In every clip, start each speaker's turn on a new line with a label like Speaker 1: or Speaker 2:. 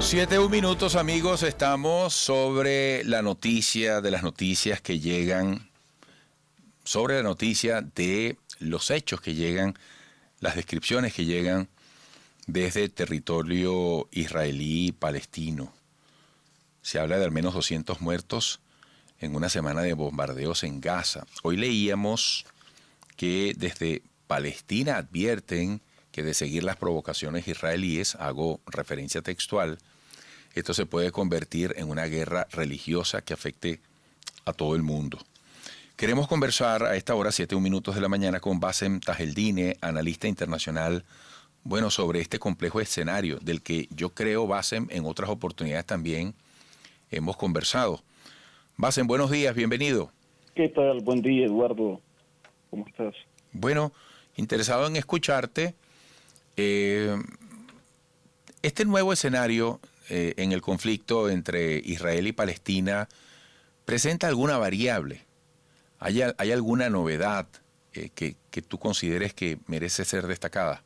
Speaker 1: 7:01 amigos, estamos sobre la noticia de las noticias que llegan, sobre la noticia de los hechos que llegan, las descripciones que llegan desde territorio israelí y palestino. Se habla de al menos 200 muertos en una semana de bombardeos en Gaza. Hoy leíamos que desde Palestina advierten que de seguir las provocaciones israelíes, hago referencia textual, esto se puede convertir en una guerra religiosa que afecte a todo el mundo. Queremos conversar a esta hora, 7:01 de la mañana, con Bassem Tajeldine, analista internacional, sobre este complejo escenario del que yo creo, Bassem, en otras oportunidades también hemos conversado. Bassem, buenos días, bienvenido.
Speaker 2: ¿Qué tal? Buen día, Eduardo. ¿Cómo estás?
Speaker 1: Bueno, interesado en escucharte. Este nuevo escenario en el conflicto entre Israel y Palestina presenta alguna variable. ¿Hay alguna novedad que tú consideres que merece ser destacada?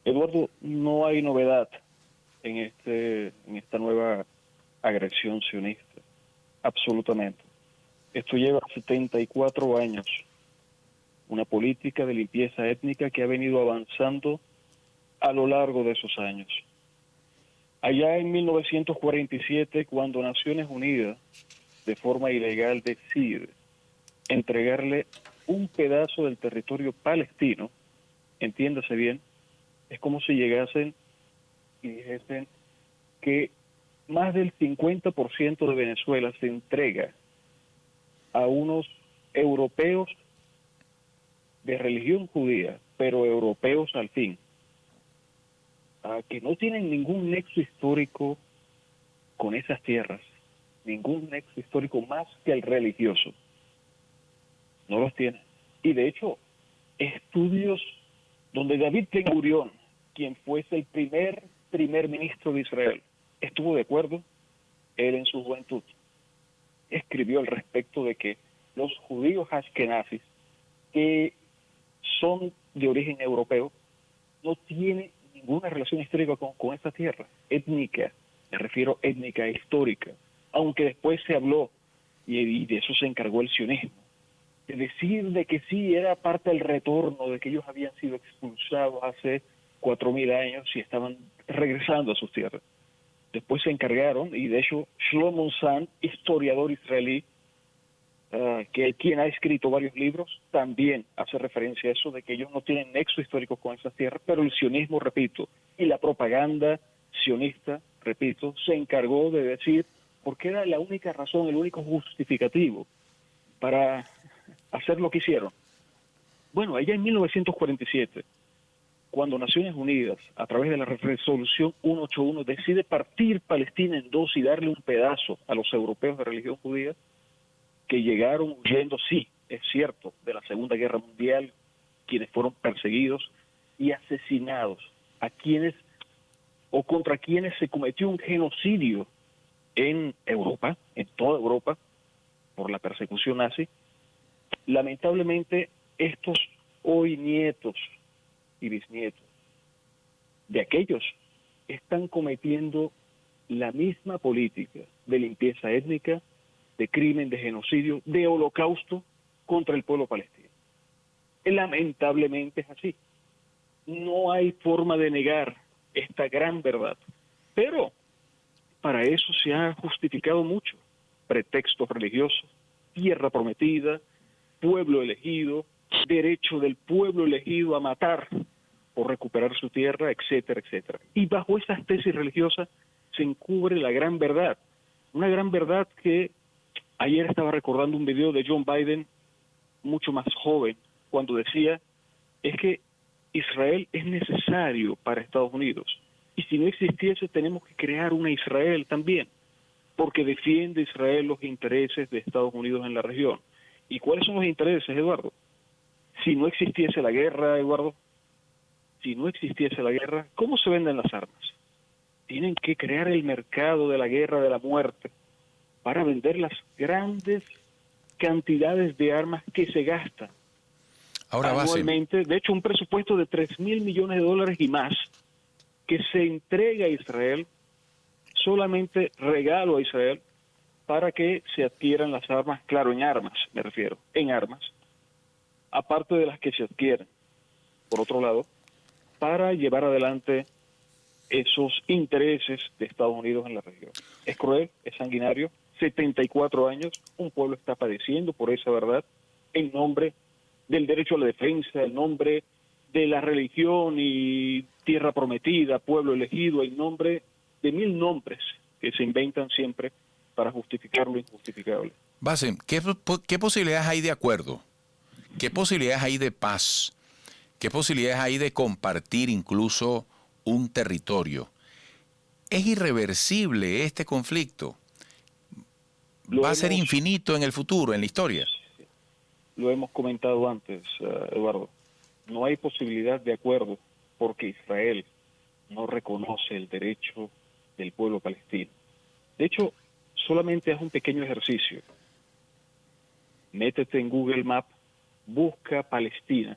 Speaker 2: Eduardo, no hay novedad en esta nueva agresión sionista. Absolutamente. Esto lleva 74 años. Una política de limpieza étnica que ha venido avanzando a lo largo de esos años. Allá en 1947, cuando Naciones Unidas, de forma ilegal, decide entregarle un pedazo del territorio palestino, entiéndase bien, es como si llegasen y dijesen que más del 50% de Venezuela se entrega a unos europeos de religión judía, pero europeos al fin, que no tienen ningún nexo histórico con esas tierras, ningún nexo histórico más que el religioso. No los tiene. Y de hecho, estudios donde David Ben-Gurión, quien fuese el primer ministro de Israel, estuvo de acuerdo, él en su juventud, escribió al respecto de que los judíos ashkenazis, que son de origen europeo, no tienen ninguna relación histórica con esta tierra, étnica, me refiero étnica, histórica, aunque después se habló, y de eso se encargó el sionismo, de decir de que sí era parte del retorno, de que ellos habían sido expulsados hace 4.000 años y estaban regresando a sus tierras. Después se encargaron, y de hecho Shlomo Zahn, historiador israelí, que quien ha escrito varios libros, también hace referencia a eso, de que ellos no tienen nexo histórico con esas tierras, pero el sionismo, repito, y la propaganda sionista, repito, se encargó de decir, porque era la única razón, el único justificativo para hacer lo que hicieron. Bueno, allá en 1947, cuando Naciones Unidas, a través de la resolución 181, decide partir Palestina en dos y darle un pedazo a los europeos de religión judía, que llegaron huyendo, sí, es cierto, de la Segunda Guerra Mundial, quienes fueron perseguidos y asesinados, a quienes o contra quienes se cometió un genocidio en Europa, en toda Europa, por la persecución nazi. Lamentablemente, estos hoy nietos y bisnietos de aquellos están cometiendo la misma política de limpieza étnica, de crimen, de genocidio, de holocausto contra el pueblo palestino. Lamentablemente es así. No hay forma de negar esta gran verdad. Pero para eso se ha justificado mucho. Pretextos religiosos, tierra prometida, pueblo elegido, derecho del pueblo elegido a matar por recuperar su tierra, etcétera, etcétera. Y bajo esas tesis religiosas se encubre la gran verdad. Una gran verdad que ayer estaba recordando un video de John Biden, mucho más joven, cuando decía, es que Israel es necesario para Estados Unidos. Y si no existiese, tenemos que crear una Israel también, porque defiende Israel los intereses de Estados Unidos en la región. ¿Y cuáles son los intereses, Eduardo? Si no existiese la guerra, Eduardo, si no existiese la guerra, ¿cómo se venden las armas? Tienen que crear el mercado de la guerra, de la muerte, para vender las grandes cantidades de armas que se gastan
Speaker 1: ahora
Speaker 2: anualmente. De hecho, un presupuesto de $3.000 millones y más que se entrega a Israel, solamente regalo a Israel, para que se adquieran las armas, claro, en armas, me refiero, en armas, aparte de las que se adquieren, por otro lado, para llevar adelante esos intereses de Estados Unidos en la región. Es cruel, es sanguinario, 74 años, un pueblo está padeciendo por esa verdad, en nombre del derecho a la defensa, en nombre de la religión y tierra prometida, pueblo elegido, en nombre de 1000 nombres que se inventan siempre para justificar lo injustificable.
Speaker 1: Bassem, ¿qué posibilidades hay de acuerdo? ¿Qué posibilidades hay de paz? ¿Qué posibilidades hay de compartir incluso un territorio? ¿Es irreversible este conflicto? ¿Va a ser infinito en el futuro, en la historia?
Speaker 2: Lo hemos comentado antes, Eduardo. No hay posibilidad de acuerdo porque Israel no reconoce el derecho del pueblo palestino. De hecho, solamente haz un pequeño ejercicio. Métete en Google Maps, busca Palestina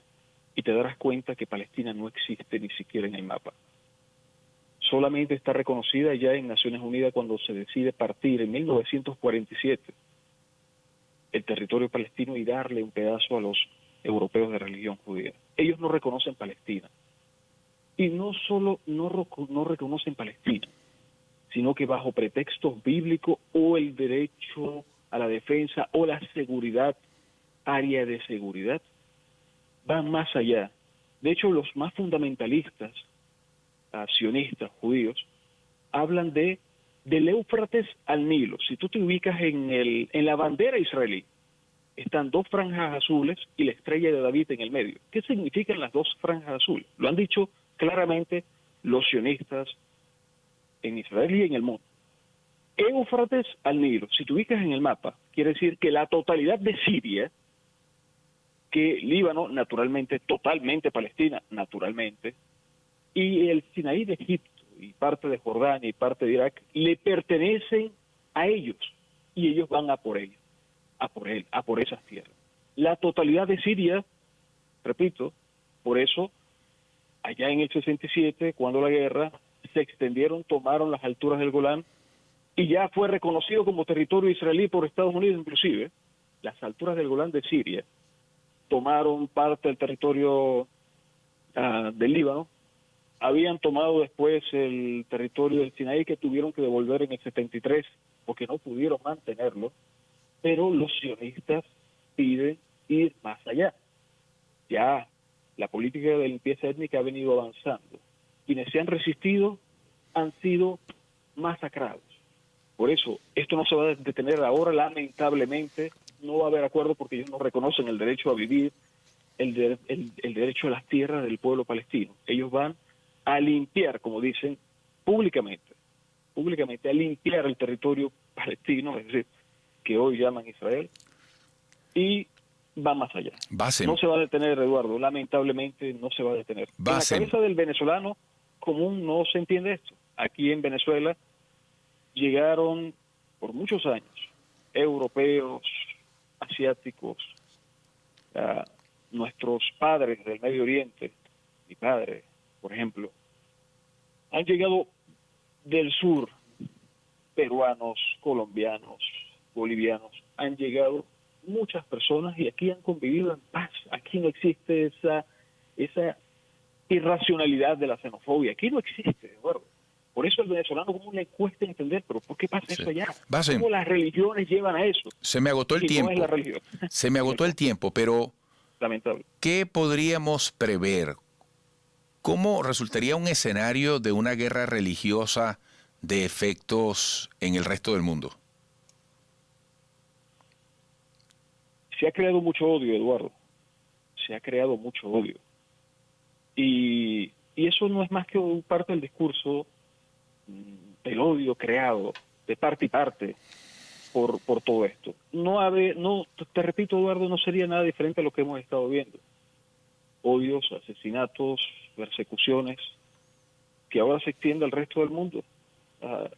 Speaker 2: y te darás cuenta que Palestina no existe ni siquiera en el mapa. Solamente está reconocida ya en Naciones Unidas cuando se decide partir en 1947 el territorio palestino y darle un pedazo a los europeos de religión judía. Ellos no reconocen Palestina. Y no solo no reconocen Palestina, sino que bajo pretextos bíblicos o el derecho a la defensa o la seguridad, área de seguridad, van más allá. De hecho, los más fundamentalistas, sionistas, judíos, hablan del Éufrates al Nilo. Si tú te ubicas en la bandera israelí, están 2 franjas azules y la estrella de David en el medio. ¿Qué significan las 2 franjas azules? Lo han dicho claramente los sionistas en Israel y en el mundo. Éufrates al Nilo, si te ubicas en el mapa, quiere decir que la totalidad de Siria, que Líbano, naturalmente, totalmente Palestina, naturalmente, y el Sinaí de Egipto, y parte de Jordania y parte de Irak, le pertenecen a ellos, y ellos van a por ellos, a por esas tierras. La totalidad de Siria, repito, por eso, allá en el 67, cuando la guerra, se extendieron, tomaron las alturas del Golán, y ya fue reconocido como territorio israelí por Estados Unidos inclusive, las alturas del Golán de Siria, tomaron parte del territorio del Líbano, habían tomado después el territorio del Sinaí que tuvieron que devolver en el 73 porque no pudieron mantenerlo, pero los sionistas piden ir más allá. Ya la política de limpieza étnica ha venido avanzando. Quienes se han resistido han sido masacrados. Por eso, esto no se va a detener ahora, lamentablemente, no va a haber acuerdo porque ellos no reconocen el derecho a vivir, el derecho a las tierras del pueblo palestino. Ellos van a limpiar, como dicen, públicamente, a limpiar el territorio palestino, es decir, que hoy llaman Israel, y va más allá.
Speaker 1: Bassem.
Speaker 2: No se va a detener, Eduardo, lamentablemente no se va a detener.
Speaker 1: Bassem.
Speaker 2: En la cabeza del venezolano común no se entiende esto. Aquí en Venezuela llegaron por muchos años europeos, asiáticos, nuestros padres del Medio Oriente, mi padre, por ejemplo, han llegado del sur, peruanos, colombianos, bolivianos, han llegado muchas personas y aquí han convivido en paz. Aquí no existe esa irracionalidad de la xenofobia, aquí no existe, Eduardo. Por eso el venezolano común le cuesta entender, pero ¿por qué pasa eso allá?
Speaker 1: Bassem,
Speaker 2: ¿Cómo las religiones llevan a eso?
Speaker 1: Se me agotó el tiempo.
Speaker 2: No es la religión.
Speaker 1: Se me agotó el tiempo, pero
Speaker 2: lamentable.
Speaker 1: ¿Qué podríamos prever? ¿Cómo resultaría un escenario de una guerra religiosa de efectos en el resto del mundo?
Speaker 2: Se ha creado mucho odio, Eduardo. Se ha creado mucho odio. Y eso no es más que parte del discurso del odio creado de parte y parte por todo esto. No, te repito, Eduardo, no sería nada diferente a lo que hemos estado viendo. Odios, asesinatos, persecuciones, que ahora se extiende al resto del mundo.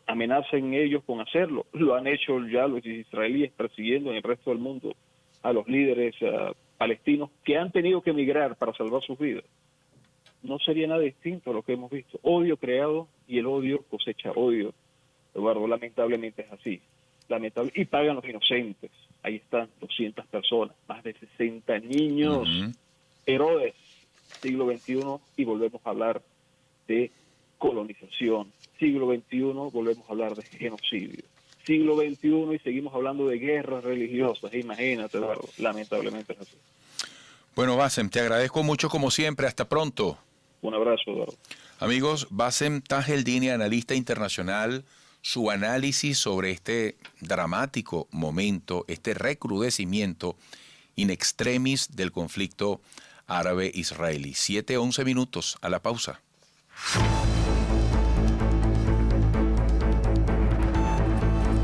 Speaker 2: Amenazan ellos con hacerlo. Lo han hecho ya los israelíes persiguiendo en el resto del mundo a los líderes palestinos que han tenido que emigrar para salvar sus vidas. no sería nada distinto a lo que hemos visto. Odio creado y el odio cosecha odio. Eduardo, lamentablemente es así. Lamentable. Y pagan los inocentes. Ahí están 200 personas, más de 60 niños. Herodes, siglo XXI, y volvemos a hablar de colonización. Siglo XXI, volvemos a hablar de genocidio. Siglo XXI y seguimos hablando de guerras religiosas. Imagínate, Eduardo, lamentablemente es así.
Speaker 1: Bueno, Bassem, te agradezco mucho como siempre. Hasta pronto.
Speaker 2: Un abrazo, Eduardo.
Speaker 1: Amigos, Bassem Tajeldini, analista internacional, su análisis sobre este dramático momento, este recrudecimiento in extremis del conflicto árabe-israelí. 7:11 minutos, a la pausa.